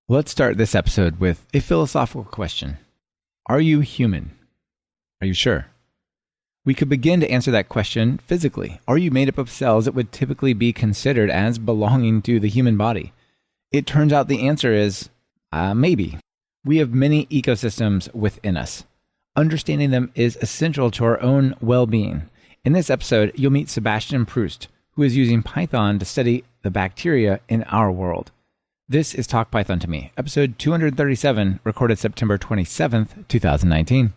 Let's start this episode with a philosophical question. Are you human? Are you sure? We could begin to answer that question physically. Are you made up of cells that would typically be considered as belonging to the human body? It turns out the answer is maybe. We have many ecosystems within us. Understanding them is essential to our own well-being. In this episode, you'll meet Sebastian Proost, who is using Python to study the bacteria in our world. This is Talk Python to Me, episode 237, recorded September 27th, 2019.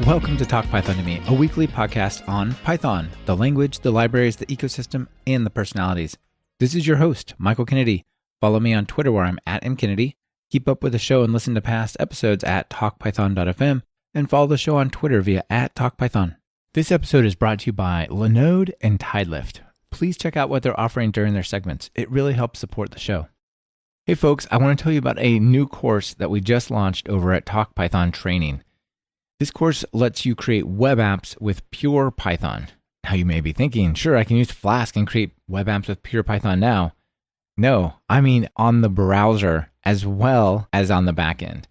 Welcome to Talk Python to Me, a weekly podcast on Python, the language, the libraries, the ecosystem, and the personalities. This is your host, Michael Kennedy. Follow me on Twitter where I'm at mkennedy. Keep up with the show and listen to past episodes at talkpython.fm, and follow the show on Twitter via @talkpython. This episode is brought to you by Linode and Tidelift. Please check out what they're offering during their segments. It really helps support the show. Hey folks, I want to tell you about a new course that we just launched over at Talk Python Training. This course lets you create web apps with pure Python. Now you may be thinking, sure, I can use Flask and create web apps with pure Python now. No, I mean on the browser as well as on the back end.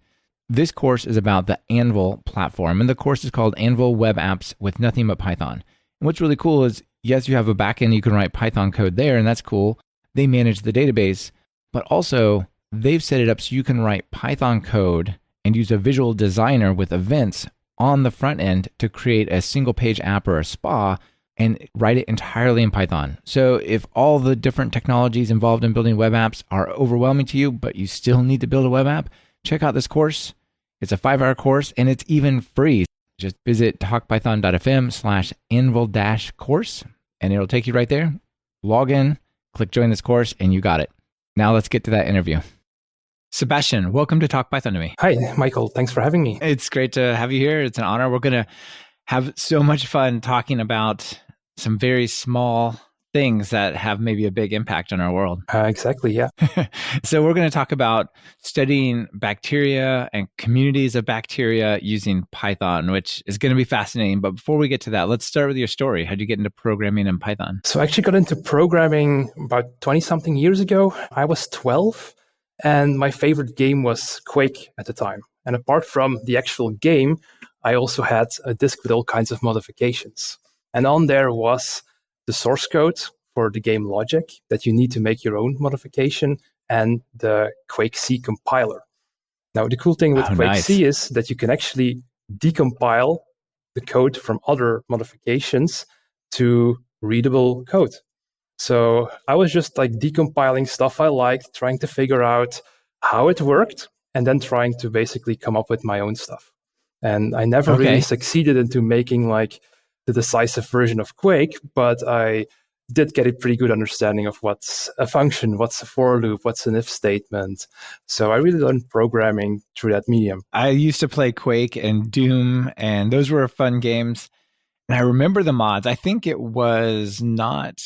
This course is about the Anvil platform, and the course is called Anvil Web Apps with Nothing But Python. And what's really cool is, yes, you have a back end, you can write Python code there, and that's cool. They manage the database, but also they've set it up so you can write Python code and use a visual designer with events on the front end to create a single page app or a spa and write it entirely in Python. So if all the different technologies involved in building web apps are overwhelming to you, but you still need to build a web app, check out this course. It's a 5-hour course and it's even free. Just visit talkpython.fm/anvil-course and it'll take you right there. Log in, click join this course, and you got it. Now let's get to that interview. Sebastian, welcome to Talk Python to Me. Hi, Michael. Thanks for having me. It's great to have you here. It's an honor. We're going to have so much fun talking about some very small things that have maybe a big impact on our world. Exactly, yeah. So we're going to talk about studying bacteria and communities of bacteria using Python, which is going to be fascinating. But before we get to that, let's start with your story. How did you get into programming in Python? So I actually got into programming about 20-something years ago. I was 12. And my favorite game was Quake at the time. And apart from the actual game, I also had a disk with all kinds of modifications. And on there was the source code for the game logic that you need to make your own modification and the Quake C compiler. Now, the cool thing with Quake C is that you can actually decompile the code from other modifications to readable code. So I was just like decompiling stuff I liked, trying to figure out how it worked, and then trying to basically come up with my own stuff. And I never really succeeded into making like the decisive version of Quake, but I did get a pretty good understanding of what's a function, what's a for loop, what's an if statement. So I really learned programming through that medium. I used to play Quake and Doom, and those were fun games. And I remember the mods. I think it was not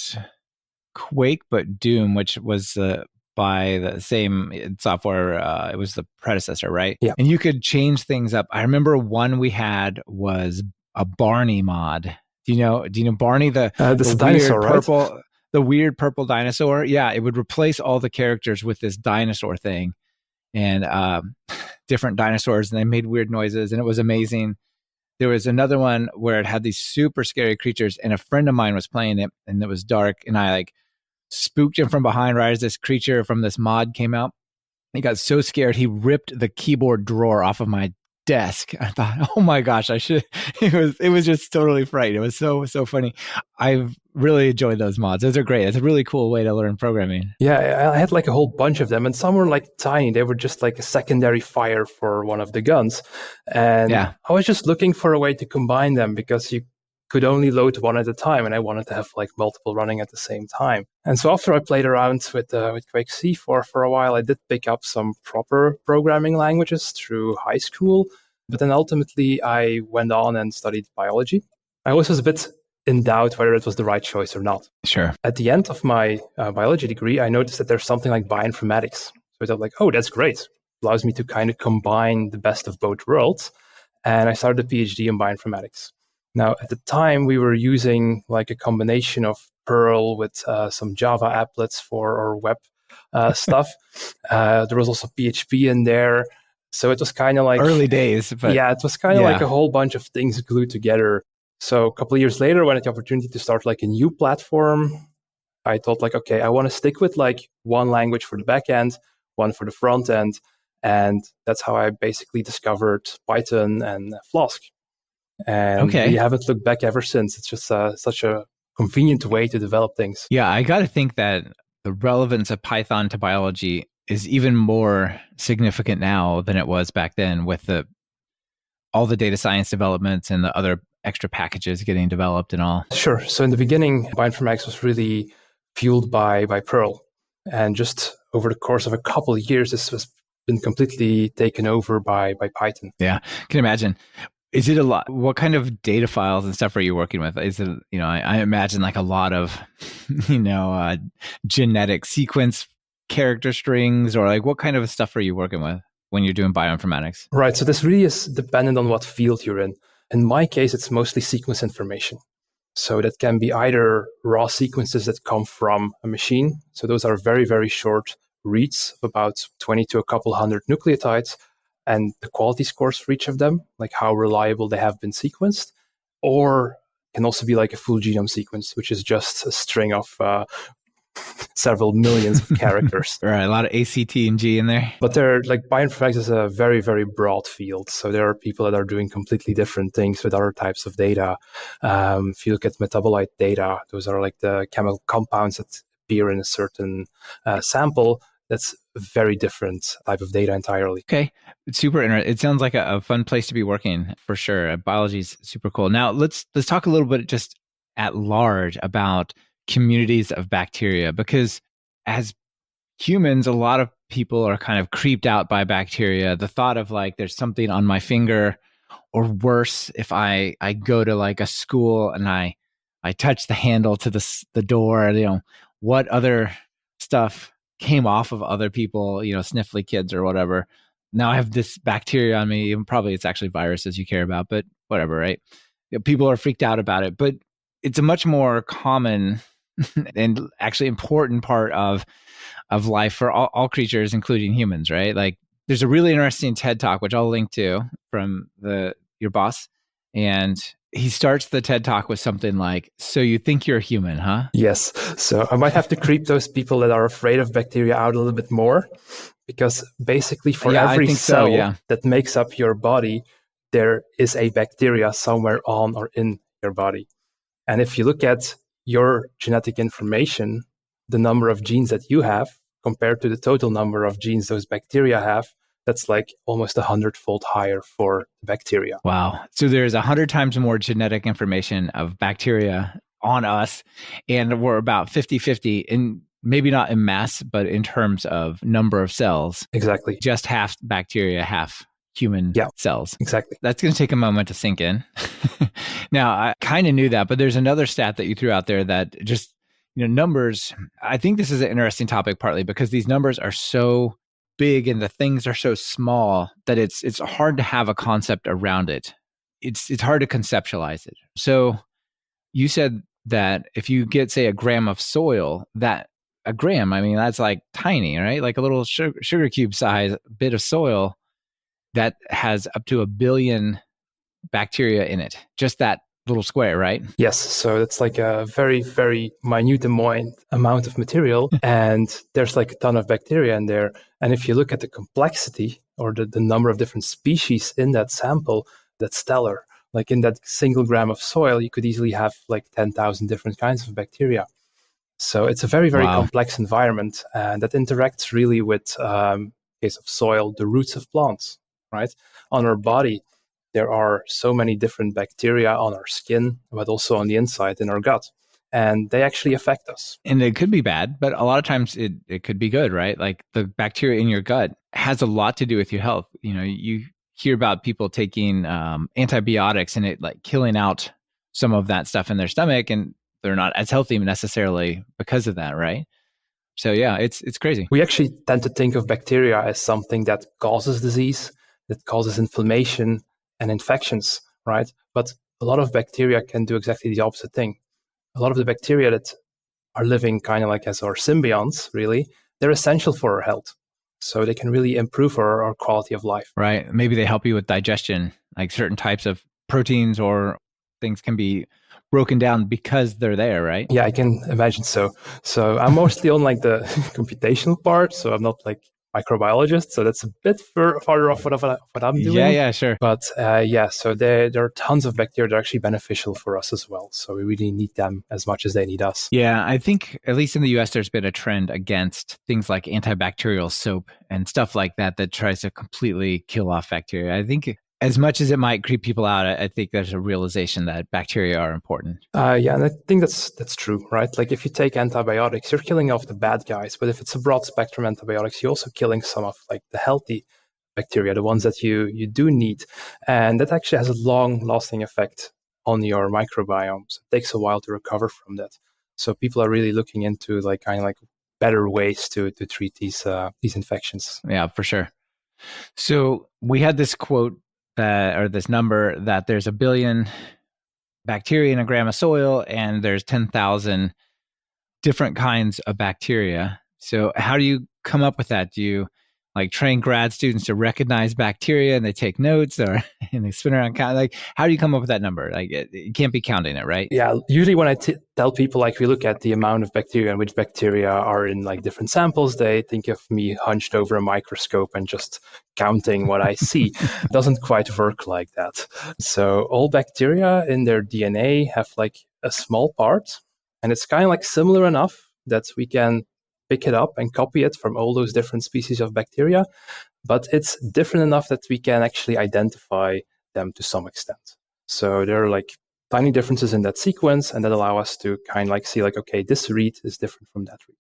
Quake, but Doom, which was by the same software. It was the predecessor, right? Yeah. And you could change things up. I remember one we had was a Barney mod. Do you know Barney, the dinosaur, weird purple, right? The weird purple dinosaur? Yeah, it would replace all the characters with this dinosaur thing and different dinosaurs, and they made weird noises, and it was amazing. There was another one where it had these super scary creatures, and a friend of mine was playing it, and it was dark, and I like spooked him from behind right as this creature from this mod came out. He got so scared, he ripped the keyboard drawer off of my desk. I thought, oh my gosh, it was just totally frightening. It was so funny. I've really enjoyed those mods. Those are great. It's a really cool way to learn programming. Yeah, I had like a whole bunch of them, and some were like tiny. They were just like a secondary fire for one of the guns. And I was just looking for a way to combine them because you could only load one at a time, and I wanted to have like multiple running at the same time. And so after I played around with Quake C for a while, I did pick up some proper programming languages through high school. But then ultimately, I went on and studied biology. I was a bit in doubt whether it was the right choice or not. Sure. At the end of my biology degree, I noticed that there's something like bioinformatics. So I thought like, oh, that's great. allows me to kind of combine the best of both worlds. And I started a PhD in bioinformatics. Now, at the time, we were using like a combination of Perl with some Java applets for our web stuff. There was also PHP in there. So it was kind of like early days, but yeah, it was kind of like a whole bunch of things glued together. So a couple of years later, when I had the opportunity to start like a new platform, I thought like, okay, I want to stick with like one language for the back end, one for the front end. And that's how I basically discovered Python and Flask. And we haven't looked back ever since. It's just such a convenient way to develop things. Yeah, I got to think that the relevance of Python to biology is even more significant now than it was back then with all the data science developments and the other extra packages getting developed and all. Sure. So in the beginning, bioinformatics was really fueled by Perl. And just over the course of a couple of years, this has been completely taken over by Python. Yeah, I can imagine. Is it a lot? What kind of data files and stuff are you working with? Is it, I imagine like a lot of, genetic sequence character strings, or like what kind of stuff are you working with when you're doing bioinformatics? Right. So this really is dependent on what field you're in. In my case, it's mostly sequence information. So that can be either raw sequences that come from a machine. So those are very, very short reads of about 20 to a couple hundred nucleotides, and the quality scores for each of them, like how reliable they have been sequenced, or can also be like a full genome sequence, which is just a string of several millions of characters. Right, a lot of A, C, T, and G in there. But they're like bioinformatics is a very, very broad field. So there are people that are doing completely different things with other types of data. If you look at metabolite data, those are like the chemical compounds that appear in a certain sample. That's a very different type of data entirely. Okay. It's super interesting. It sounds like a fun place to be working for sure. Biology is super cool. Now let's talk a little bit just at large about communities of bacteria, because as humans, a lot of people are kind of creeped out by bacteria. The thought of like, there's something on my finger, or worse, if I go to like a school and I touch the handle to the door, what other stuff came off of other people, sniffly kids or whatever. Now I have this bacteria on me, and probably it's actually viruses you care about, but whatever, right? People are freaked out about it, but it's a much more common and actually important part of life for all creatures, including humans, right? Like there's a really interesting TED Talk, which I'll link to from your boss. And he starts the TED Talk with something like, "So you think you're a human, huh?" Yes. So I might have to creep those people that are afraid of bacteria out a little bit more, because basically for every cell that makes up your body, there is a bacteria somewhere on or in your body. And if you look at your genetic information, the number of genes that you have compared to the total number of genes those bacteria have, that's like almost 100-fold higher for bacteria. Wow. So there's 100 times more genetic information of bacteria on us, and we're about 50-50 in, maybe not in mass, but in terms of number of cells. Exactly. Just half bacteria, half human cells. Exactly. That's going to take a moment to sink in. Now, I kind of knew that, but there's another stat that you threw out there that just, numbers. I think this is an interesting topic, partly because these numbers are so big and the things are so small that it's hard to have a concept around it. It's hard to conceptualize it. So you said that if you get, say, a gram of soil, that a gram, I mean, that's like tiny, right? Like a little sugar cube size bit of soil that has up to 1 billion bacteria in it. Just that little square, right? Yes. So it's like a very, very minute amount of material, and there's like a ton of bacteria in there. And if you look at the complexity or the number of different species in that sample, that's stellar. Like in that single gram of soil, you could easily have like 10,000 different kinds of bacteria. So it's a very, very complex environment, and that interacts really with, in case of soil, the roots of plants, right? On our body, there are so many different bacteria on our skin, but also on the inside in our gut. And they actually affect us. And it could be bad, but a lot of times it could be good, right? Like the bacteria in your gut has a lot to do with your health. You hear about people taking antibiotics and it like killing out some of that stuff in their stomach, and they're not as healthy necessarily because of that, right? So yeah, it's crazy. We actually tend to think of bacteria as something that causes disease, that causes inflammation and infections, right? But a lot of bacteria can do exactly the opposite thing. A lot of the bacteria that are living kind of like as our symbionts, really, they're essential for our health. So they can really improve our quality of life. Right. Maybe they help you with digestion, like certain types of proteins or things can be broken down because they're there, right? Yeah, I can imagine so. So I'm mostly on like the computational part. So I'm not like microbiologist. So that's a bit farther off what I'm doing. Yeah, sure. But so there are tons of bacteria that are actually beneficial for us as well. So we really need them as much as they need us. Yeah, I think at least in the US, there's been a trend against things like antibacterial soap and stuff like that that tries to completely kill off bacteria. I think as much as it might creep people out, I think there's a realization that bacteria are important. Yeah, and I think that's true, right? Like if you take antibiotics, you're killing off the bad guys. But if it's a broad spectrum antibiotics, you're also killing some of like the healthy bacteria, the ones that you do need. And that actually has a long lasting effect on your microbiome. So it takes a while to recover from that. So people are really looking into like kind of like better ways to treat these infections. Yeah, for sure. So we had this quote or this number that there's 1 billion bacteria in a gram of soil and there's 10,000 different kinds of bacteria. So how do you come up with that? Do you like train grad students to recognize bacteria and they take notes or and they spin around count? Like, how do you come up with that number? Like, you can't be counting it, right? Yeah, usually when I tell people, like, we look at the amount of bacteria and which bacteria are in like different samples, they think of me hunched over a microscope and just counting what I see. It doesn't quite work like that. So all bacteria in their DNA have like a small part, and it's kind of like similar enough that we can pick it up and copy it from all those different species of bacteria, but it's different enough that we can actually identify them to some extent. So there are like tiny differences in that sequence, and that allow us to kind of like see like, okay, this read is different from that read.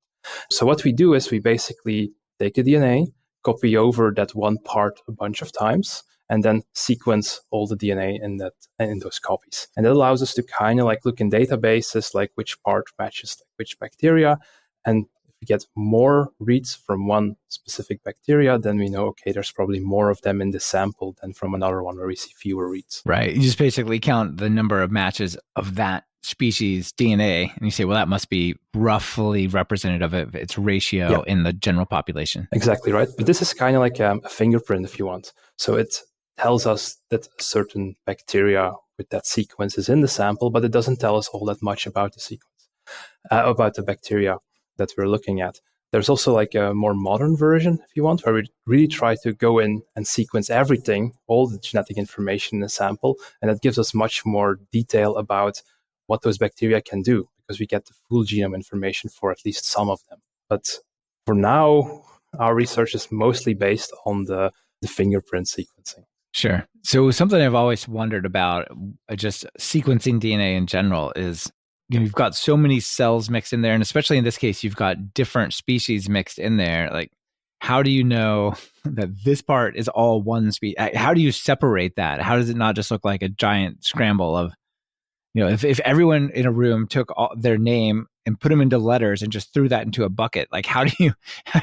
So what we do is we basically take the DNA, copy over that one part a bunch of times, and then sequence all the DNA in those copies. And that allows us to kind of like look in databases, like which part matches like which bacteria. And if we get more reads from one specific bacteria, then we know, okay, there's probably more of them in the sample than from another one where we see fewer reads. Right. You just basically count the number of matches of that species DNA, and you say, well, that must be roughly representative of its ratio in the general population. Exactly right. But this is kind of like a fingerprint, if you want. So it tells us that a certain bacteria with that sequence is in the sample, but it doesn't tell us all that much about the sequence, about the bacteria that we're looking at. There's also like a more modern version, if you want, where we really try to go in and sequence everything, all the genetic information in the sample, and that gives us much more detail about what those bacteria can do, because we get the full genome information for at least some of them. But for now, our research is mostly based on the fingerprint sequencing. Sure. So something I've always wondered about just sequencing DNA in general is, you've got so many cells mixed in there, and especially in this case, you've got different species mixed in there. Like, how do you know that this part is all one species? How do you separate that? How does it not just look like a giant scramble of, if everyone in a room took their name and put them into letters and just threw that into a bucket, like how do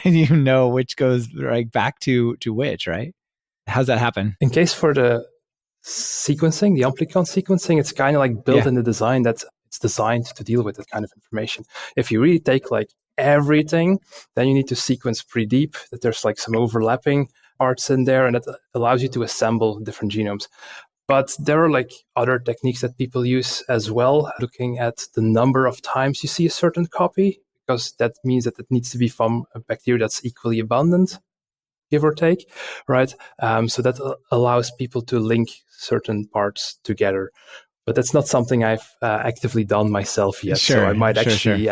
you know which goes right back to which, right? How's that happen? In case for the sequencing, the amplicon sequencing, it's kind of like built in the design that it's designed to deal with that kind of information. If you really take like everything, then you need to sequence pretty deep, that there's like some overlapping parts in there, and that allows you to assemble different genomes. But there are like other techniques that people use as well, looking at the number of times you see a certain copy, because that means that it needs to be from a bacteria that's equally abundant, give or take, right? So that allows people to link certain parts together. But that's not something I've actively done myself yet. Sure, so I might actually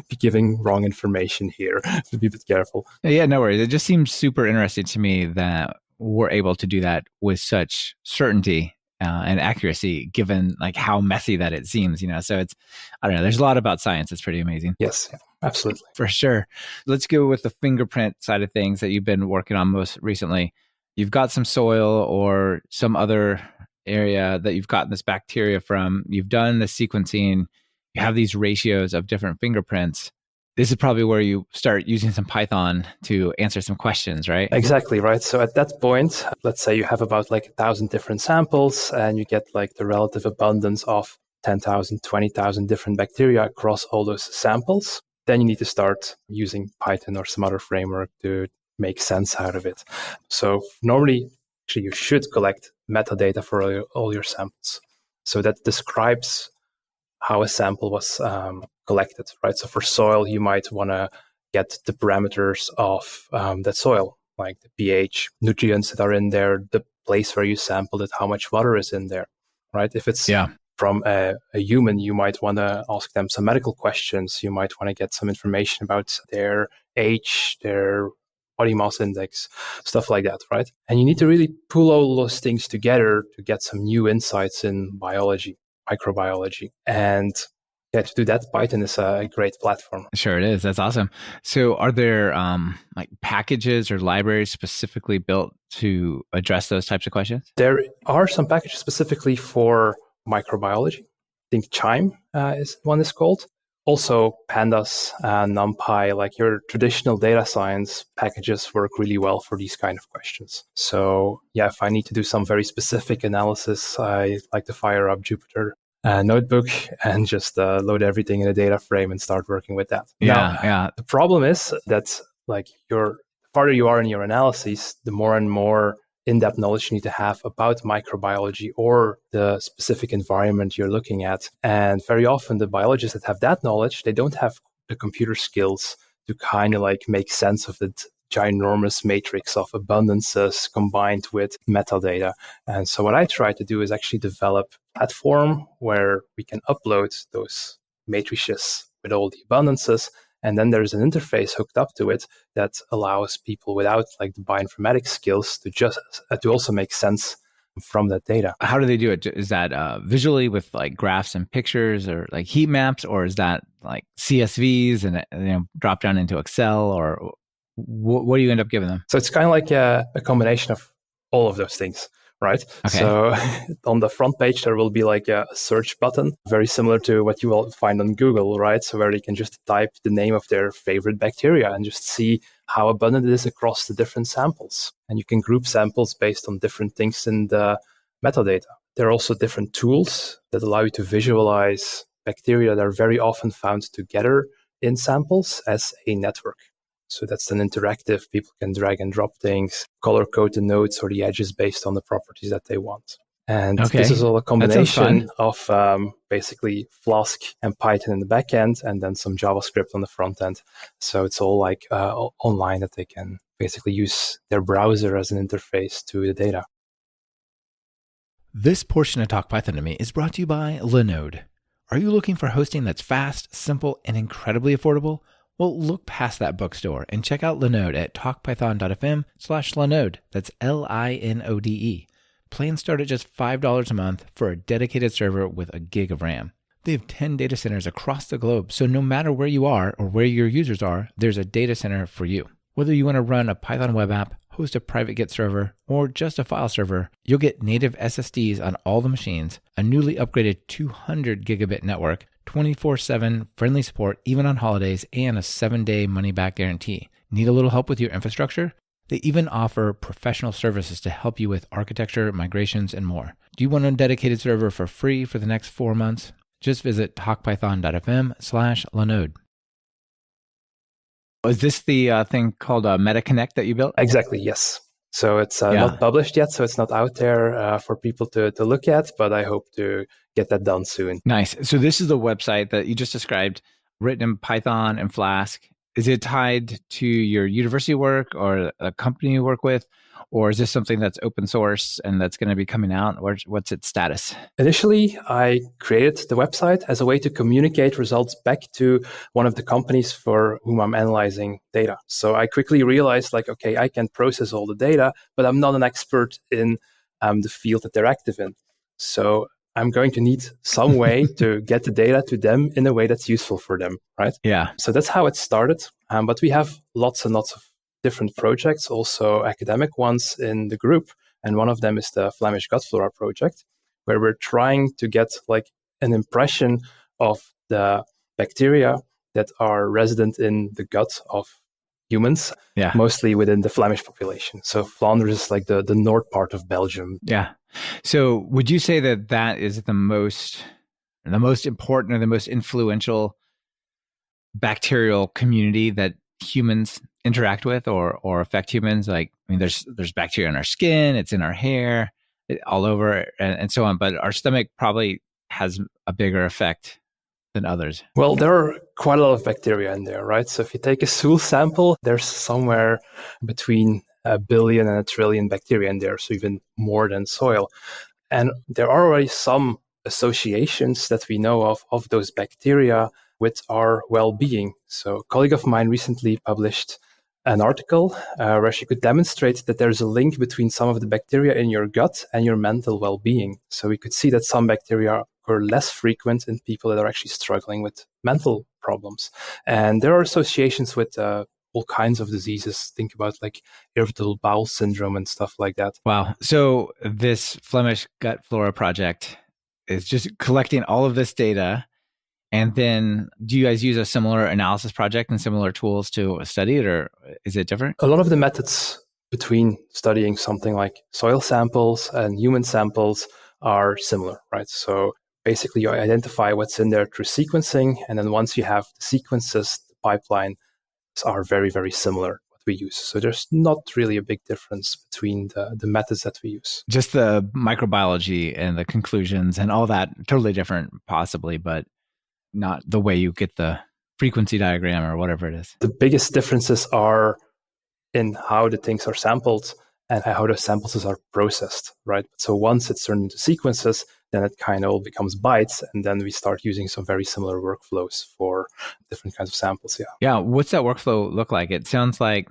be giving wrong information here. So be a bit careful. Yeah, no worries. It just seems super interesting to me that we're able to do that with such certainty and accuracy, given like how messy that it seems, So it's, I don't know, there's a lot about science. It's pretty amazing. Yes, absolutely. For sure. Let's go with the fingerprint side of things that you've been working on most recently. You've got some soil or some other area that you've gotten this bacteria from. You've done the sequencing. You have these ratios of different fingerprints. This is probably where you start using some Python to answer some questions, right? Exactly, right. So at that point, let's say you have about like 1,000 different samples and you get like the relative abundance of 10,000, 20,000 different bacteria across all those samples. Then you need to start using Python or some other framework to make sense out of it. So normally, actually, you should collect metadata for all your samples. So that describes how a sample was collected, right? So for soil, you might want to get the parameters of that soil, like the pH, nutrients that are in there, the place where you sampled it, how much water is in there, right? If it's from a human, you might want to ask them some medical questions. You might want to get some information about their age, their body mass index, stuff like that, right? And you need to really pull all those things together to get some new insights in biology, microbiology. And to do that, Python is a great platform. Sure it is. That's awesome. So are there like packages or libraries specifically built to address those types of questions? There are some packages specifically for microbiology. I think Chime is called. Also, Pandas and NumPy, like your traditional data science packages, work really well for these kind of questions. So yeah, if I need to do some very specific analysis, I like to fire up Jupyter notebook and just load everything in a data frame and start working with that. Yeah. The problem is that like the farther you are in your analyses, the more and more in-depth knowledge you need to have about microbiology or the specific environment you're looking at. And very often the biologists that have that knowledge, they don't have the computer skills to kind of like make sense of the ginormous matrix of abundances combined with metadata. And so what I try to do is actually develop a platform where we can upload those matrices with all the abundances. And then there's an interface hooked up to it that allows people without like the bioinformatics skills to also make sense from that data. How do they do it? Is that visually with like graphs and pictures or like heat maps, or is that like CSVs and drop down into Excel, or what do you end up giving them? So it's kind of like a combination of all of those things. Right. Okay. So on the front page, there will be like a search button, very similar to what you will find on Google, right? So where you can just type the name of their favorite bacteria and just see how abundant it is across the different samples. And you can group samples based on different things in the metadata. There are also different tools that allow you to visualize bacteria that are very often found together in samples as a network. So that's an interactive, people can drag and drop things, color code the nodes or the edges based on the properties that they want. And this is all a combination of basically Flask and Python in the back end, and then some JavaScript on the front end. So it's all like online that they can basically use their browser as an interface to the data. This portion of Talk Python to Me is brought to you by Linode. Are you looking for hosting that's fast, simple, and incredibly affordable? Well, look past that bookstore and check out Linode at talkpython.fm/Linode. That's Linode. Plans start at just $5 a month for a dedicated server with a gig of RAM. They have 10 data centers across the globe, so no matter where you are or where your users are, there's a data center for you. Whether you want to run a Python web app, host a private Git server, or just a file server, you'll get native SSDs on all the machines, a newly upgraded 200 gigabit network, 24/7 friendly support even on holidays, and a 7-day money-back guarantee. Need a little help with your infrastructure? They even offer professional services to help you with architecture, migrations, and more. Do you want a dedicated server for free for the next 4 months? Just visit talkpython.fm/Linode. Is this the thing called MetaConnect that you built? Exactly, yes. So it's not published yet, so it's not out there for people to look at, but I hope to get that done soon. Nice. So this is the website that you just described, written in Python and Flask. Is it tied to your university work or a company you work with? Or is this something that's open source and that's going to be coming out? What's its status? Initially, I created the website as a way to communicate results back to one of the companies for whom I'm analyzing data. So I quickly realized, like, okay, I can process all the data, but I'm not an expert in the field that they're active in. So I'm going to need some way to get the data to them in a way that's useful for them, right? Yeah. So that's how it started. But we have lots and lots of different projects, also academic ones in the group. And one of them is the Flemish Gut Flora project, where we're trying to get like an impression of the bacteria that are resident in the gut of humans, mostly within the Flemish population. So Flanders is like the north part of Belgium. Yeah. So would you say that that is the most important or the most influential bacterial community that humans interact with or affect humans? Like, I mean, there's bacteria in our skin, it's in our hair, all over, and so on. But our stomach probably has a bigger effect than others. Well, there are quite a lot of bacteria in there, right? So if you take a stool sample, there's somewhere between 1 billion and 1 trillion bacteria in there, so even more than soil. And there are already some associations that we know of those bacteria with our well-being. So a colleague of mine recently published an article where she could demonstrate that there's a link between some of the bacteria in your gut and your mental well-being. So we could see that some bacteria are less frequent in people that are actually struggling with mental problems. And there are associations with all kinds of diseases. Think about like irritable bowel syndrome and stuff like that. Wow. So this Flemish Gut Flora project is just collecting all of this data. And then do you guys use a similar analysis project and similar tools to study it, or is it different? A lot of the methods between studying something like soil samples and human samples are similar, right? So basically you identify what's in there through sequencing. And then once you have the sequences, the pipeline are very, very similar what we use. So there's not really a big difference between the methods that we use. Just the microbiology and the conclusions and all that, totally different possibly, but not the way you get the frequency diagram or whatever it is. The biggest differences are in how the things are sampled and how the samples are processed, right? So once it's turned into sequences, then it kind of all becomes bytes, and then we start using some very similar workflows for different kinds of samples. Yeah. Yeah. What's that workflow look like? It sounds like,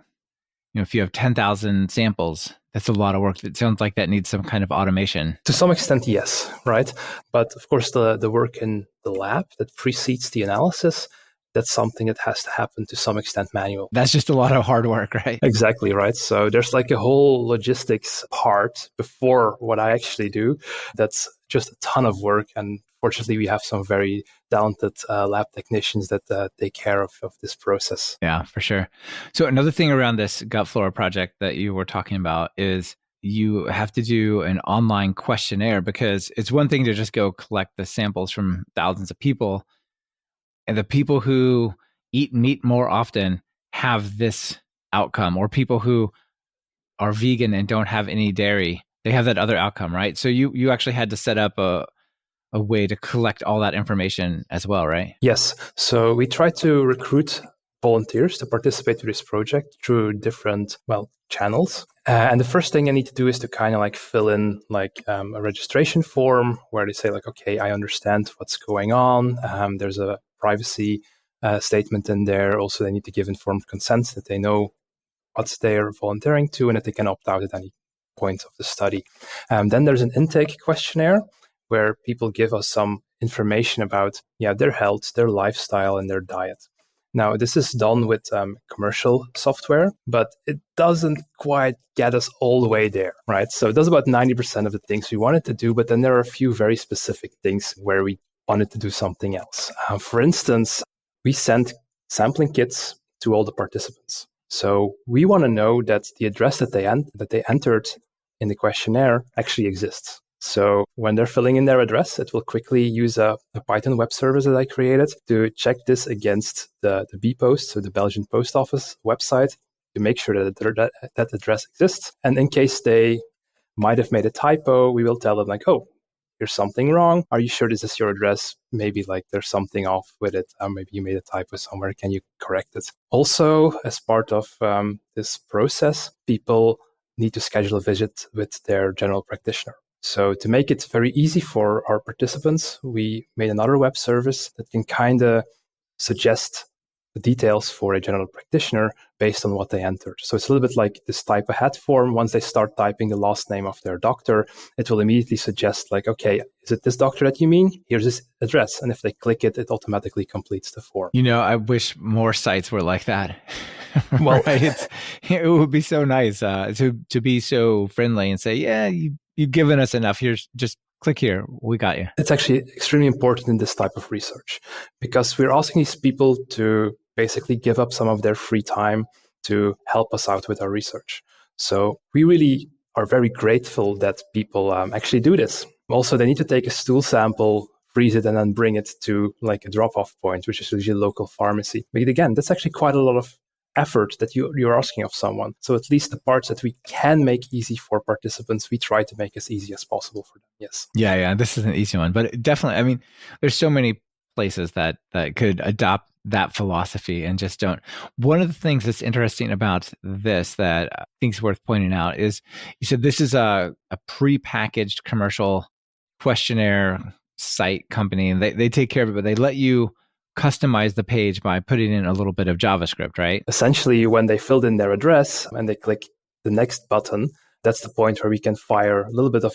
if you have 10,000 samples, that's a lot of work. It sounds like that needs some kind of automation. To some extent, yes, right? But of course, the work in the lab that precedes the analysis, that's something that has to happen to some extent manual. That's just a lot of hard work, right? Exactly, right? So there's like a whole logistics part before what I actually do. That's just a ton of work. And fortunately, we have some very talented lab technicians that take care of this process. Yeah, for sure. So another thing around this Gut Flora project that you were talking about is you have to do an online questionnaire, because it's one thing to just go collect the samples from thousands of people. And the people who eat meat more often have this outcome, or people who are vegan and don't have any dairy, they have that other outcome, right? So you actually had to set up a way to collect all that information as well, right? Yes. So we try to recruit volunteers to participate in this project through different, channels. And the first thing I need to do is to kind of like fill in like a registration form where they say like, okay, I understand what's going on. There's a privacy statement in there. Also, they need to give informed consent that they know what they're volunteering to and that they can opt out at any point of the study. Then there's an intake questionnaire where people give us some information about their health, their lifestyle, and their diet. Now, this is done with commercial software, but it doesn't quite get us all the way there, right? So it does about 90% of the things we wanted to do, but then there are a few very specific things where we wanted to do something else. For instance, we sent sampling kits to all the participants. So we want to know that the address that they entered in the questionnaire actually exists. So when they're filling in their address, it will quickly use a Python web service that I created to check this against the bpost, so the Belgian post office website, to make sure that address exists. And in case they might have made a typo, we will tell them like, oh, there's something wrong. Are you sure this is your address? Maybe like there's something off with it. Maybe you made a typo somewhere. Can you correct it? Also, as part of this process, people need to schedule a visit with their general practitioner. So to make it very easy for our participants, we made another web service that can kind of suggest the details for a general practitioner based on what they entered. So it's a little bit like this type ahead form. Once they start typing the last name of their doctor, it will immediately suggest like, okay, is it this doctor that you mean? Here's this address. And if they click it, it automatically completes the form. I wish more sites were like that. Well, right? It would be so nice to be so friendly and say, yeah, you've given us enough. Here's just click here. We got you. It's actually extremely important in this type of research because we're asking these people to basically give up some of their free time to help us out with our research. So we really are very grateful that people actually do this. Also, they need to take a stool sample, freeze it, and then bring it to like a drop-off point, which is usually a local pharmacy. But again, that's actually quite a lot of effort that you're asking of someone. So at least the parts that we can make easy for participants, we try to make as easy as possible for them. Yes. Yeah. This is an easy one, but definitely, I mean, there's so many places that could adopt that philosophy and just don't. One of the things that's interesting about this that I think is worth pointing out is you said this is a pre-packaged commercial questionnaire site company, and they take care of it, but they let you customize the page by putting in a little bit of JavaScript, right? Essentially, when they filled in their address and they click the next button, that's the point where we can fire a little bit of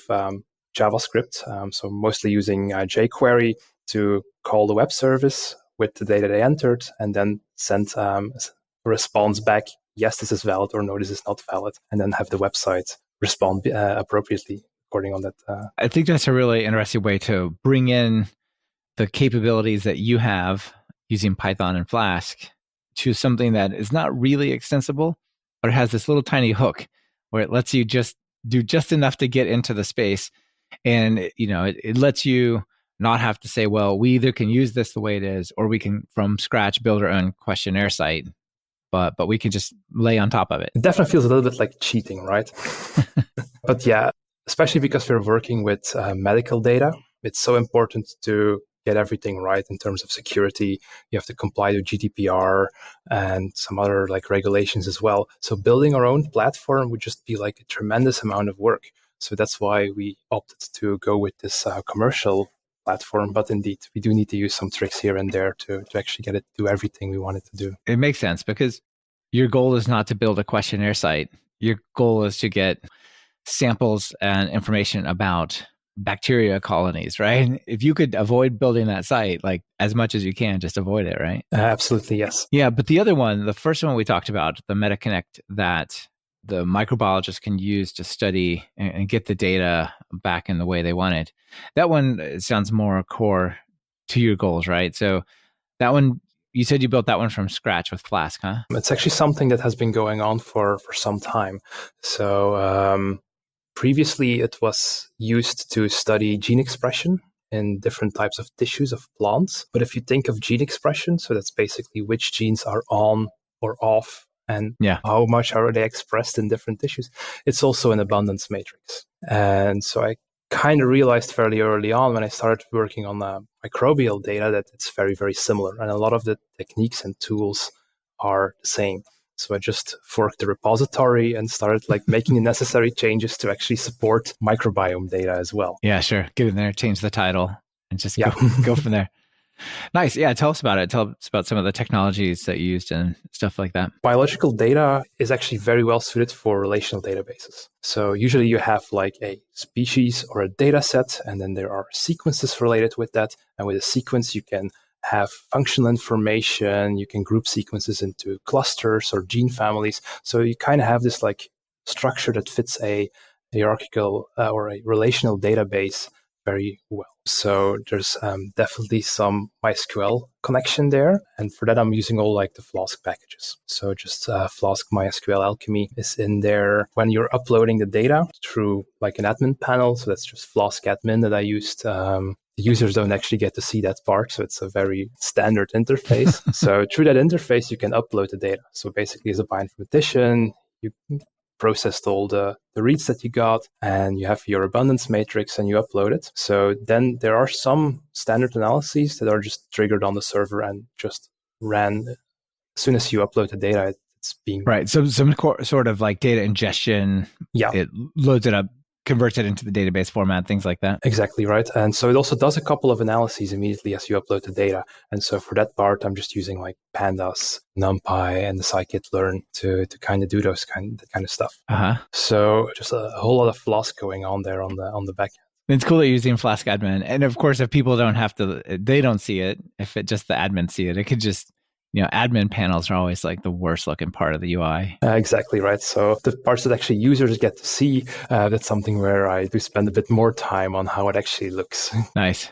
JavaScript. So mostly using jQuery to call the web service with the data they entered and then send a response back. Yes, this is valid, or no, this is not valid. And then have the website respond appropriately according on that. I think that's a really interesting way to bring in the capabilities that you have using Python and Flask to something that is not really extensible, but it has this little tiny hook where it lets you just do just enough to get into the space. And, it lets you not have to say, well, we either can use this the way it is, or we can from scratch build our own questionnaire site, but we can just lay on top of it. It definitely feels a little bit like cheating, right? But yeah, especially because we're working with medical data, it's so important to get everything right in terms of security. You have to comply to GDPR and some other like regulations as well. So building our own platform would just be like a tremendous amount of work. So that's why we opted to go with this commercial platform. But indeed, we do need to use some tricks here and there to actually get it to do everything we want it to do. It makes sense because your goal is not to build a questionnaire site. Your goal is to get samples and information about bacteria colonies, right? If you could avoid building that site, like as much as you can, just avoid it, right? Absolutely, yes. Yeah, but the other one, the first one we talked about, the MetaConnect that the microbiologist can use to study and get the data back in the way they want it. That one, it sounds more core to your goals, right? So that one, you said you built that one from scratch with Flask, huh? It's actually something that has been going on for some time. So previously, it was used to study gene expression in different types of tissues of plants. But if you think of gene expression, so that's basically which genes are on or off and how much are they expressed in different tissues, it's also an abundance matrix. And so I kind of realized fairly early on when I started working on microbial data that it's very, very similar. And a lot of the techniques and tools are the same. So I just forked the repository and started like making the necessary changes to actually support microbiome data as well. Yeah, sure. Get in there, change the title, and just go from there. Nice. Yeah, tell us about it. Tell us about some of the technologies that you used and stuff like that. Biological data is actually very well suited for relational databases. So usually you have like a species or a data set, and then there are sequences related with that. And with a sequence, you can have functional information. You can group sequences into clusters or gene families. So you kind of have this like structure that fits a hierarchical or a relational database very well. So there's definitely some MySQL connection there. And for that, I'm using all like the Flask packages. So just Flask MySQL Alchemy is in there. When you're uploading the data through like an admin panel, so that's just Flask admin that I used. The users don't actually get to see that part. So it's a very standard interface. So through that interface, you can upload the data. So basically as a bioinformatician, you processed all the reads that you got, and you have your abundance matrix and you upload it. So then there are some standard analyses that are just triggered on the server and just ran as soon as you upload the data. It's being right. So some sort of like data ingestion. Yeah, it loads it up, converts it into the database format, things like that. Exactly right. And so it also does a couple of analyses immediately as you upload the data. And so for that part, I'm just using like pandas, NumPy, and the scikit-learn to kind of do that kind of stuff. So just a whole lot of Flask going on there on the back end. It's cool that you're using Flask admin. And of course, if people don't have to, they don't see it. If it just the admin see it, it could just, admin panels are always like the worst looking part of the UI. Exactly right. So the parts that actually users get to see, that's something where I do spend a bit more time on how it actually looks. Nice.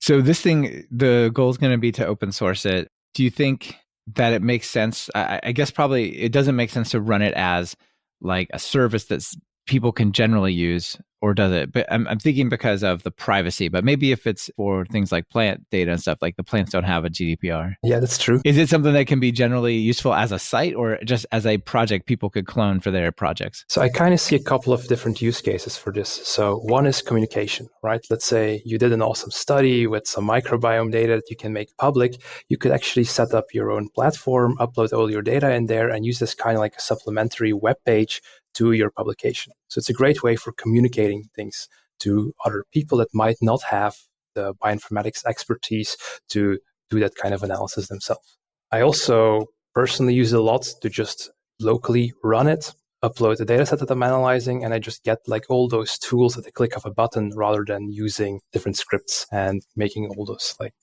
So this thing, the goal is going to be to open source it. Do you think that it makes sense? I guess probably it doesn't make sense to run it as like a service that's people can generally use, or does it? But I'm thinking because of the privacy, but maybe if it's for things like plant data and stuff, like the plants don't have a GDPR. Yeah, that's true. Is it something that can be generally useful as a site or just as a project people could clone for their projects? So I kind of see a couple of different use cases for this. So one is communication, right? Let's say you did an awesome study with some microbiome data that you can make public. You could actually set up your own platform, upload all your data in there, and use this kind of like a supplementary web page to your publication. So it's a great way for communicating things to other people that might not have the bioinformatics expertise to do that kind of analysis themselves. I also personally use it a lot to just locally run it, upload the data set that I'm analyzing, and I just get like all those tools at the click of a button rather than using different scripts and making all those like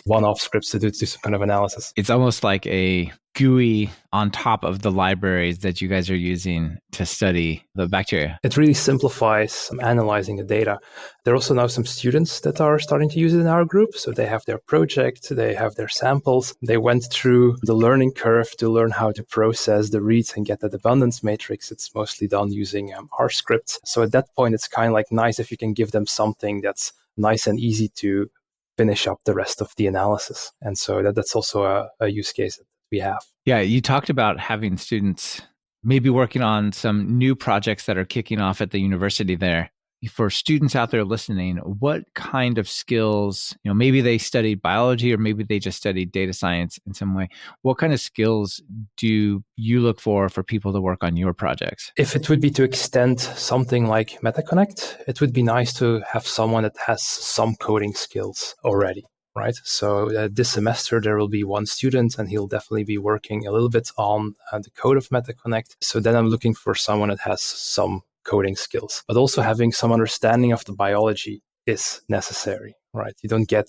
one-off scripts to do some kind of analysis. It's almost like a GUI on top of the libraries that you guys are using to study the bacteria. It really simplifies analyzing the data. There are also now some students that are starting to use it in our group. So they have their project, they have their samples. They went through the learning curve to learn how to process the reads and get that abundance matrix. It's mostly done using R scripts. So at that point, it's kind of like nice if you can give them something that's nice and easy to finish up the rest of the analysis. And so that's also a use case that we have. Yeah, you talked about having students maybe working on some new projects that are kicking off at the university there. For students out there listening, what kind of skills, maybe they studied biology or maybe they just studied data science in some way. What kind of skills do you look for people to work on your projects? If it would be to extend something like MetaConnect, it would be nice to have someone that has some coding skills already. Right. So this semester, there will be one student and he'll definitely be working a little bit on the code of MetaConnect. So then I'm looking for someone that has some coding skills, but also having some understanding of the biology is necessary. Right. You don't get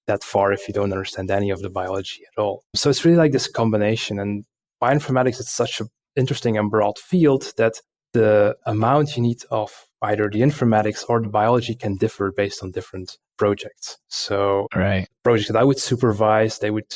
that far if you don't understand any of the biology at all. So it's really like this combination. And bioinformatics is such an interesting and broad field that the amount you need of either the informatics or the biology can differ based on different projects. So projects that I would supervise, they would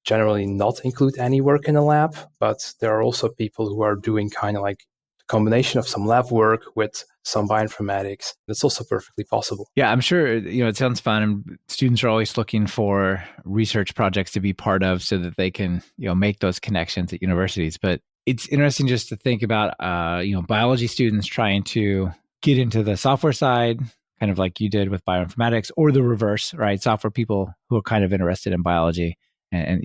generally not include any work in the lab, but there are also people who are doing kind of like the combination of some lab work with some bioinformatics. That's also perfectly possible. Yeah, I'm sure, it sounds fun. And students are always looking for research projects to be part of so that they can, make those connections at universities. But it's interesting just to think about, biology students trying to get into the software side, kind of like you did with bioinformatics, or the reverse, right? Software people who are kind of interested in biology and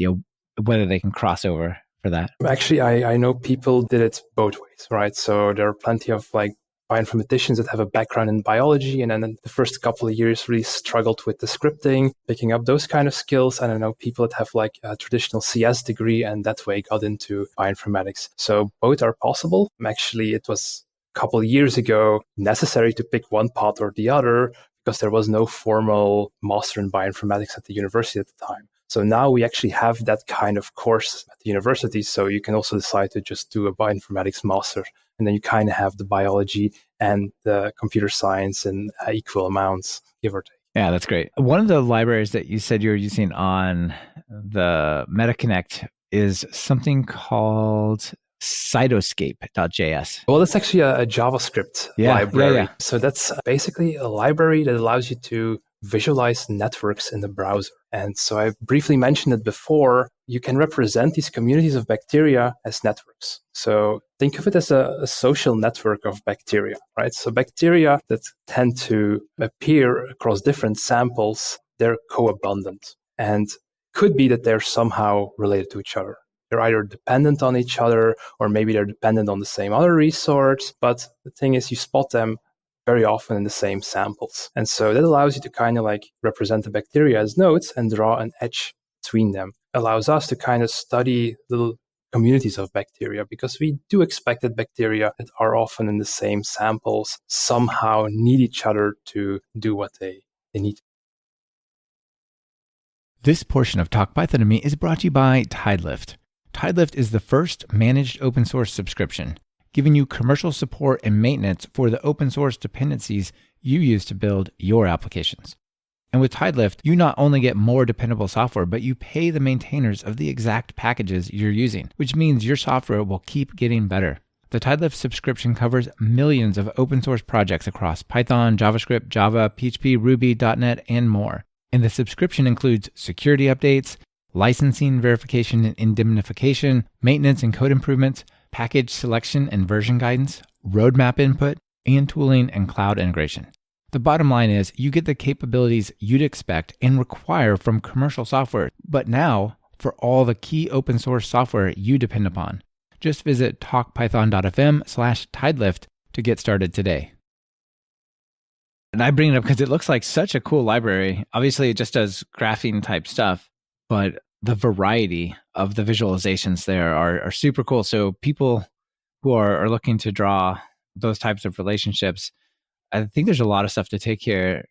whether they can cross over for that. Actually, I know people did it both ways, right? So there are plenty of like bioinformaticians that have a background in biology, and then the first couple of years really struggled with the scripting, picking up those kind of skills. And I know people that have like a traditional CS degree and that way got into bioinformatics. So both are possible. Actually, it was a couple of years ago necessary to pick one path or the other because there was no formal master in bioinformatics at the university at the time. So now we actually have that kind of course at the university. So you can also decide to just do a bioinformatics master. And then you kind of have the biology and the computer science in equal amounts, give or take. Yeah, that's great. One of the libraries that you said you're using on the MetaConnect is something called cytoscape.js. Well, that's actually a JavaScript library. Yeah. So that's basically a library that allows you to visualize networks in the browser. And so I briefly mentioned it before. You can represent these communities of bacteria as networks. So think of it as a social network of bacteria, right? So bacteria that tend to appear across different samples, they're co-abundant and could be that they're somehow related to each other. They're either dependent on each other or maybe they're dependent on the same other resource. But the thing is, you spot them very often in the same samples. And so that allows you to kind of like represent the bacteria as nodes and draw an edge between them. Allows us to kind of study little communities of bacteria because we do expect that bacteria that are often in the same samples somehow need each other to do what they need. This portion of Talk Python to Me is brought to you by TideLift. TideLift is the first managed open source subscription, giving you commercial support and maintenance for the open source dependencies you use to build your applications. And with TideLift, you not only get more dependable software, but you pay the maintainers of the exact packages you're using, which means your software will keep getting better. The TideLift subscription covers millions of open source projects across Python, JavaScript, Java, PHP, Ruby, .NET, and more. And the subscription includes security updates, licensing, verification and indemnification, maintenance and code improvements, package selection and version guidance, roadmap input, and tooling and cloud integration. The bottom line is you get the capabilities you'd expect and require from commercial software, but now for all the key open source software you depend upon. Just visit talkpython.fm/tidelift to get started today. And I bring it up because it looks like such a cool library. Obviously, it just does graphing type stuff, but the variety of the visualizations there are super cool. So people who are looking to draw those types of relationships, I think there's a lot of stuff to take here.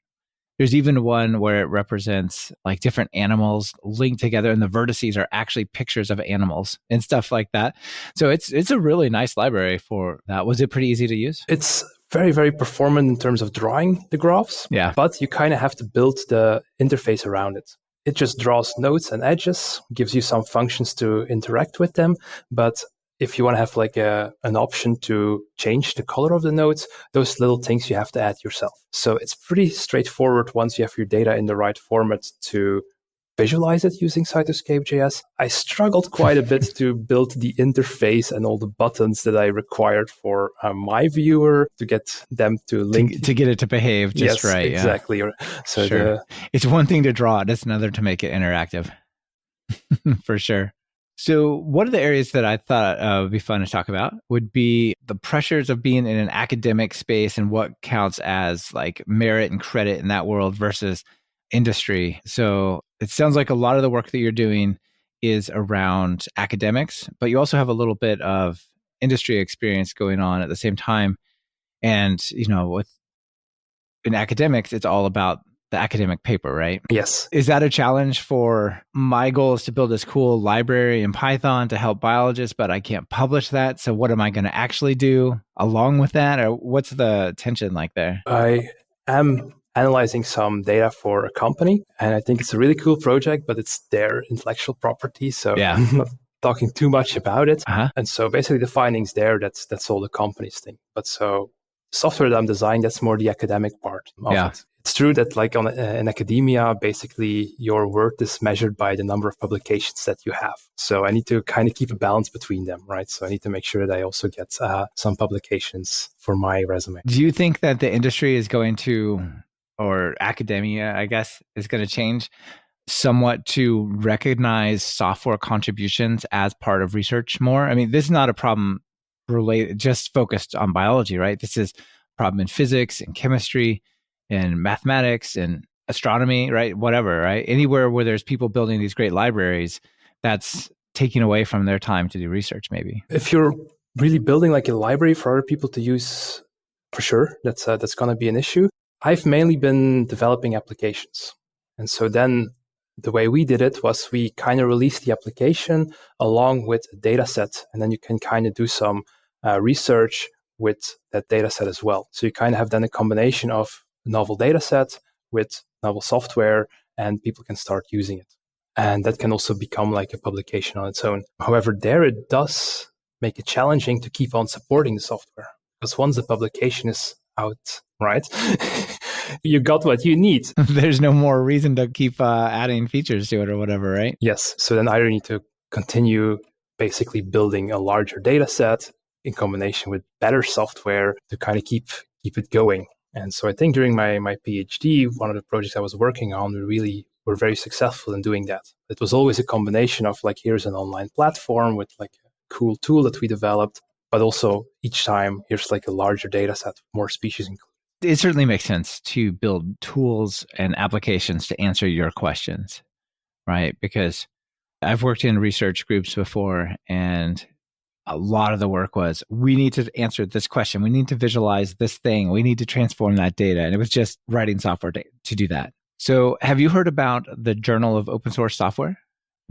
There's even one where it represents like different animals linked together, and the vertices are actually pictures of animals and stuff like that. So it's a really nice library for that. Was it pretty easy to use? It's very, very performant in terms of drawing the graphs, but you kind of have to build the interface around it. It just draws nodes and edges, gives you some functions to interact with them. But if you want to have like an option to change the color of the nodes, those little things you have to add yourself. So it's pretty straightforward once you have your data in the right format to visualize it using Cytoscape.js. I struggled quite a bit to build the interface and all the buttons that I required for my viewer to get them to link. To get it to behave just right. Exactly. Yeah. So sure. It's one thing to draw it, it's another to make it interactive. For sure. So one of the areas that I thought would be fun to talk about would be the pressures of being in an academic space and what counts as like merit and credit in that world versus industry. So it sounds like a lot of the work that you're doing is around academics, but you also have a little bit of industry experience going on at the same time. And, you know, in academics, it's all about the academic paper, right? Yes. Is that a challenge for my goal is to build this cool library in Python to help biologists, but I can't publish that. So what am I going to actually do along with that? Or what's the tension like there? I am analyzing some data for a company, and I think it's a really cool project, but it's their intellectual property. So I'm not talking too much about it. And so basically the findings there, that's all the company's thing. But so software that I'm designing, that's more the academic part of it. It's true that like in academia, basically your worth is measured by the number of publications that you have. So I need to kind of keep a balance between them, right? So I need to make sure that I also get some publications for my resume. Do you think that the industry is going to, or academia, I guess, is going to change somewhat to recognize software contributions as part of research more? I mean, this is not a problem related, just focused on biology, right? This is a problem in physics and chemistry and mathematics and astronomy, right? Whatever, right? Anywhere where there's people building these great libraries, that's taking away from their time to do research, maybe. If you're really building like a library for other people to use, for sure, that's going to be an issue. I've mainly been developing applications. And so then the way we did it was we kind of released the application along with a data set, and then you can kind of do some research with that data set as well. So you kind of have then a combination of novel data set with novel software, and people can start using it. And that can also become like a publication on its own. However, there it does make it challenging to keep on supporting the software, because once the publication is out, right, you got what you need. There's no more reason to keep adding features to it or whatever, right? Yes. So then either need to continue basically building a larger data set in combination with better software to kind of keep it going. And so I think during my PhD, one of the projects I was working on, we really were very successful in doing that. It was always a combination of like, here's an online platform with like a cool tool that we developed, but also each time here's like a larger data set, more species included. It certainly makes sense to build tools and applications to answer your questions, right? Because I've worked in research groups before, and a lot of the work was, we need to answer this question. We need to visualize this thing. We need to transform that data. And it was just writing software to do that. So have you heard about the Journal of Open Source Software,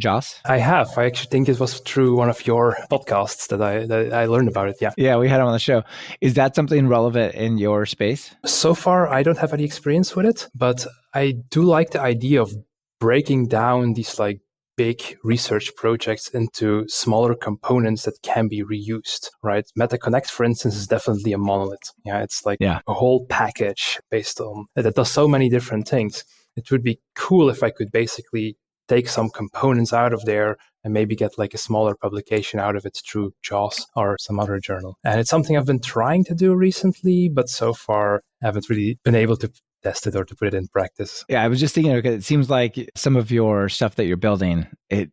JOSS? I have. I actually think it was through one of your podcasts that I learned about it. Yeah. Yeah, we had him on the show. Is that something relevant in your space? So far, I don't have any experience with it, but I do like the idea of breaking down these like big research projects into smaller components that can be reused, right? MetaConnect, for instance, is definitely a monolith. Yeah, it's like a whole package based on that does so many different things. It would be cool if I could basically take some components out of there and maybe get like a smaller publication out of it through JOSS or some other journal. And it's something I've been trying to do recently, but so far I haven't really been able to test it or to put it in practice. Yeah, I was just thinking, okay, it seems like some of your stuff that you're building, it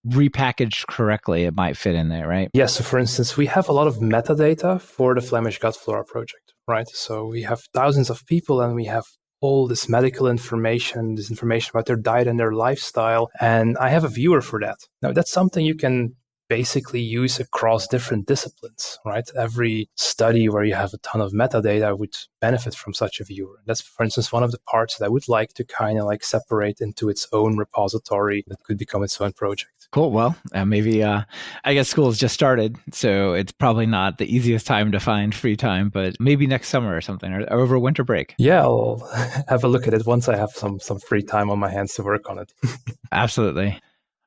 repackaged correctly, it might fit in there, right? Yes. So for instance, we have a lot of metadata for the Flemish Gut Flora project, right? So we have thousands of people and we have all this medical information, this information about their diet and their lifestyle. And I have a viewer for that. Now, that's something you can basically use across different disciplines, right? Every study where you have a ton of metadata would benefit from such a viewer. That's, for instance, one of the parts that I would like to kind of like separate into its own repository that could become its own project. Cool. Well, maybe, I guess school has just started, so it's probably not the easiest time to find free time, but maybe next summer or something, or over winter break. Yeah, I'll have a look at it once I have some free time on my hands to work on it. Absolutely.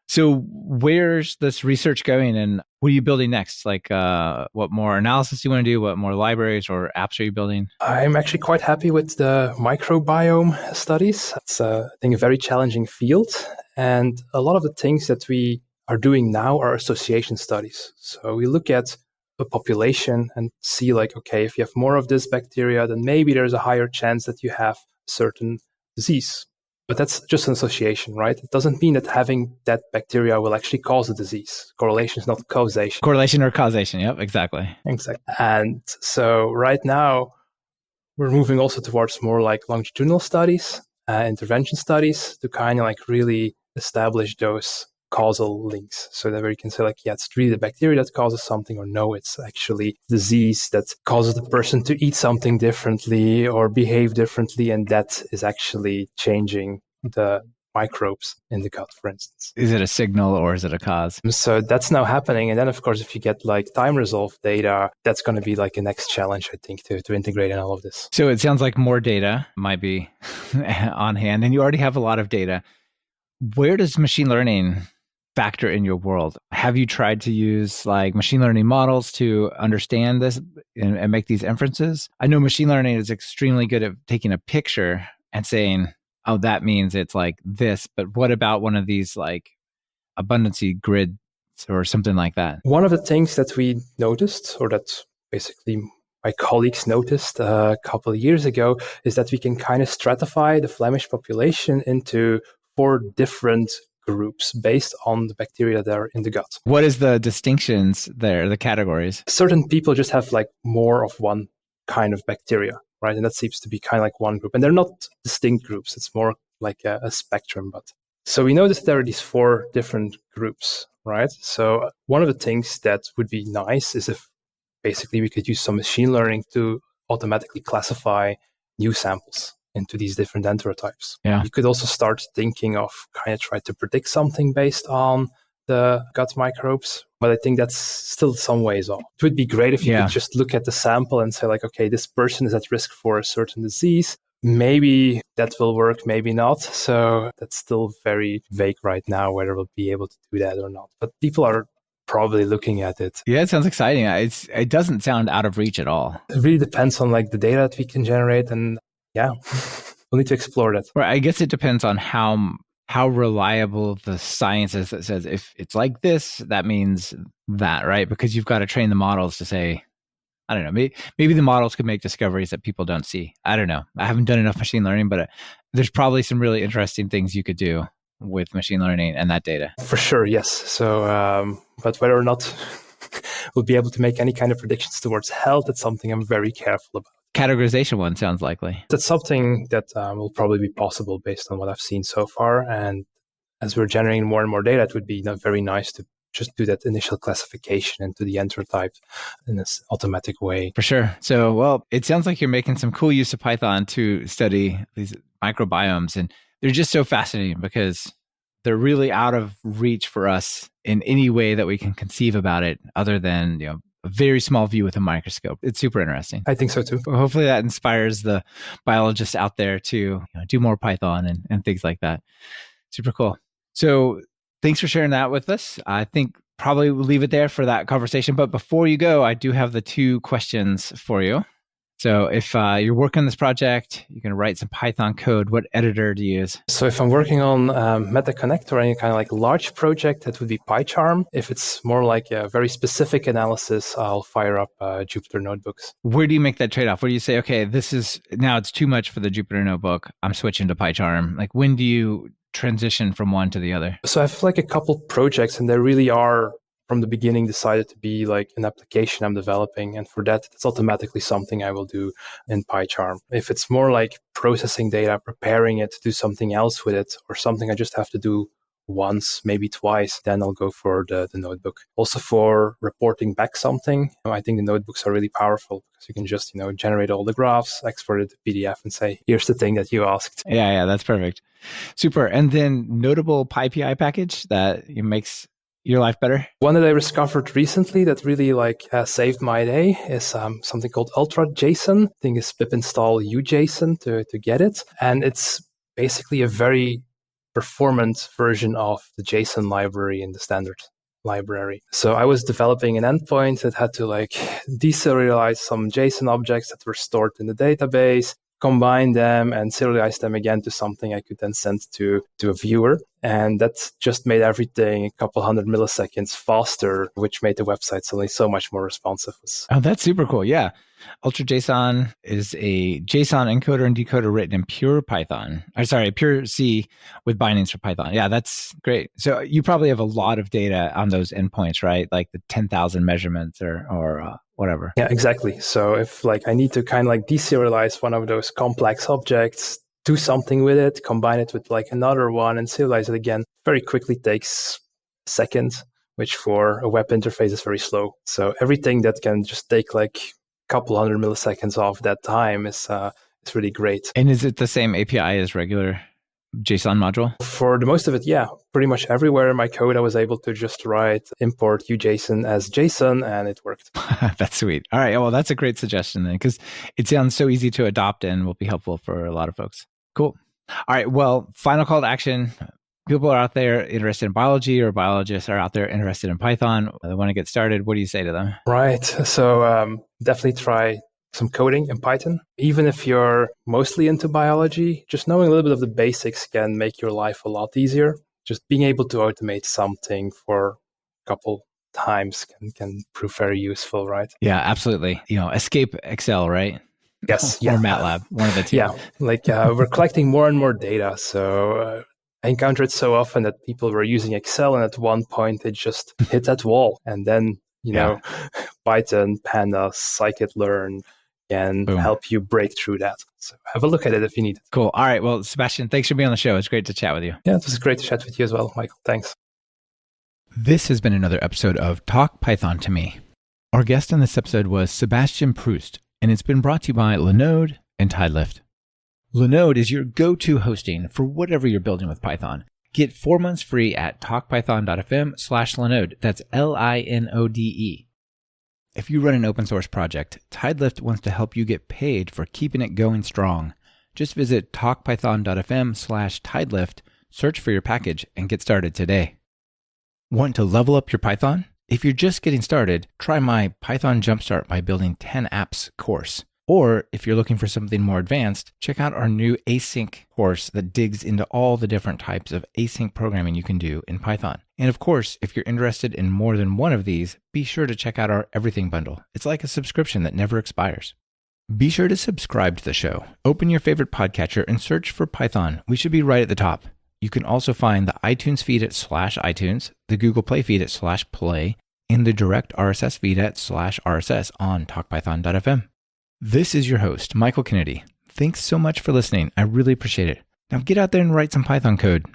So where's this research going and what are you building next? Like what more analysis do you want to do? What more libraries or apps are you building? I'm actually quite happy with the microbiome studies. It's, I think, a very challenging field. And a lot of the things that we are doing now are association studies. So we look at a population and see like, okay, if you have more of this bacteria, then maybe there's a higher chance that you have a certain disease. But that's just an association, right? It doesn't mean that having that bacteria will actually cause a disease. Correlation is not causation. Correlation or causation. Yep, exactly. Exactly. And so right now, we're moving also towards more like longitudinal studies, intervention studies to kind of like really establish those causal links so that we can say like, yeah, it's really the bacteria that causes something, or no, it's actually disease that causes the person to eat something differently or behave differently. And that is actually changing the microbes in the gut, for instance. Is it a signal or is it a cause? So that's now happening. And then, of course, if you get like time resolved data, that's going to be like a next challenge, I think, to integrate in all of this. So it sounds like more data might be on hand, and you already have a lot of data. Where does machine learning factor in your world? Have you tried to use like machine learning models to understand this and make these inferences? I know machine learning is extremely good at taking a picture and saying, oh, that means it's like this. But what about one of these like abundancy grids or something like that? One of the things that we noticed, or that basically my colleagues noticed a couple of years ago, is that we can kind of stratify the Flemish population into 4 different groups based on the bacteria that are in the gut. What is the distinctions there, the categories? Certain people just have like more of one kind of bacteria, right? And that seems to be kind of like one group. And they're not distinct groups. It's more like a spectrum. But so we noticed there are these 4 different groups, right? So one of the things that would be nice is if basically we could use some machine learning to automatically classify new samples into these different enterotypes. Yeah. You could also start thinking of kind of try to predict something based on the gut microbes, but I think that's still some ways off. It would be great if you could just look at the sample and say like, okay, this person is at risk for a certain disease. Maybe that will work, maybe not. So that's still very vague right now, whether we'll be able to do that or not. But people are probably looking at it. Yeah, it sounds exciting. It doesn't sound out of reach at all. It really depends on like the data that we can generate, and yeah, we'll need to explore that. Well, I guess it depends on how reliable the science is that says if it's like this, that means that, right? Because you've got to train the models to say, I don't know, maybe the models could make discoveries that people don't see. I don't know. I haven't done enough machine learning, but there's probably some really interesting things you could do with machine learning and that data. For sure, yes. So, but whether or not we'll be able to make any kind of predictions towards health, that's something I'm very careful about. Categorization one sounds likely. That's something that will probably be possible based on what I've seen so far. And as we're generating more and more data, it would be very nice to just do that initial classification into the enterotype in this automatic way. For sure. So, well, it sounds like you're making some cool use of Python to study these microbiomes. And they're just so fascinating because they're really out of reach for us in any way that we can conceive about it other than, a very small view with a microscope. It's super interesting. I think so too. Hopefully that inspires the biologists out there to do more Python and things like that. Super cool. So thanks for sharing that with us. I think probably we'll leave it there for that conversation. But before you go, I do have the 2 questions for you. So if you're working on this project, you're going to write some Python code, what editor do you use? So if I'm working on Meta Connect or any kind of like large project, that would be PyCharm. If it's more like a very specific analysis, I'll fire up Jupyter Notebooks. Where do you make that trade-off? Where do you say, okay, now it's too much for the Jupyter Notebook, I'm switching to PyCharm? Like when do you transition from one to the other? So I have like a couple projects and they really are from the beginning decided to be like an application I'm developing. And for that, it's automatically something I will do in PyCharm. If it's more like processing data, preparing it to do something else with it, or something I just have to do once, maybe twice, then I'll go for the notebook. Also for reporting back something, I think the notebooks are really powerful because you can just, generate all the graphs, export it to PDF and say, here's the thing that you asked. Yeah, that's perfect. Super. And then notable PyPI package that makes your life better? One that I discovered recently that really saved my day is something called Ultra JSON. I think it's pip install UJSON to get it. And it's basically a very performant version of the JSON library in the standard library. So I was developing an endpoint that had to deserialize some JSON objects that were stored in the database, combine them and serialize them again to something I could then send to a viewer. And that just made everything a couple hundred milliseconds faster, which made the website suddenly so much more responsive. Oh, that's super cool. Yeah. Ultra JSON is a JSON encoder and decoder written in pure Python. Pure C with bindings for Python. Yeah, that's great. So you probably have a lot of data on those endpoints, right? Like the 10,000 measurements or whatever. Yeah, exactly. So if I need to kind of deserialize one of those complex objects, do something with it, combine it with another one and serialize it again, very quickly takes seconds, which for a web interface is very slow. So everything that can just take couple hundred milliseconds off that time is really great. And is it the same API as regular JSON module? For the most of it, yeah. Pretty much everywhere in my code, I was able to just write import UJSON as JSON and it worked. That's sweet. All right. Well, that's a great suggestion then because it sounds so easy to adopt and will be helpful for a lot of folks. Cool. All right. Well, final call to action. People are out there interested in biology or biologists are out there interested in Python. They want to get started. What do you say to them? Right. So definitely try some coding in Python. Even if you're mostly into biology, just knowing a little bit of the basics can make your life a lot easier. Just being able to automate something for a couple times can prove very useful, right? Yeah, absolutely. Escape Excel, right? Yes. Or MATLAB, one of the two. Yeah. We're collecting more and more data. So I encounter it so often that people were using Excel and at one point they just hit that wall. And then, Python, Pandas, scikit-learn can help you break through that. So have a look at it if you need it. Cool. All right. Well, Sebastian, thanks for being on the show. It's great to chat with you. Yeah, it was great to chat with you as well, Michael. Thanks. This has been another episode of Talk Python to Me. Our guest on this episode was Sebastian Proost, and it's been brought to you by Linode and Tidelift. Linode is your go-to hosting for whatever you're building with Python. Get 4 months free at talkpython.fm/Linode. That's Linode. If you run an open source project, Tidelift wants to help you get paid for keeping it going strong. Just visit talkpython.fm/Tidelift, search for your package, and get started today. Want to level up your Python? If you're just getting started, try my Python Jumpstart by Building 10 Apps course. Or if you're looking for something more advanced, check out our new async course that digs into all the different types of async programming you can do in Python. And of course, if you're interested in more than one of these, be sure to check out our Everything Bundle. It's like a subscription that never expires. Be sure to subscribe to the show. Open your favorite podcatcher and search for Python. We should be right at the top. You can also find the iTunes feed at /iTunes, the Google Play feed at /Play, and the direct RSS feed at /RSS on talkpython.fm. This is your host, Michael Kennedy. Thanks so much for listening. I really appreciate it. Now get out there and write some Python code.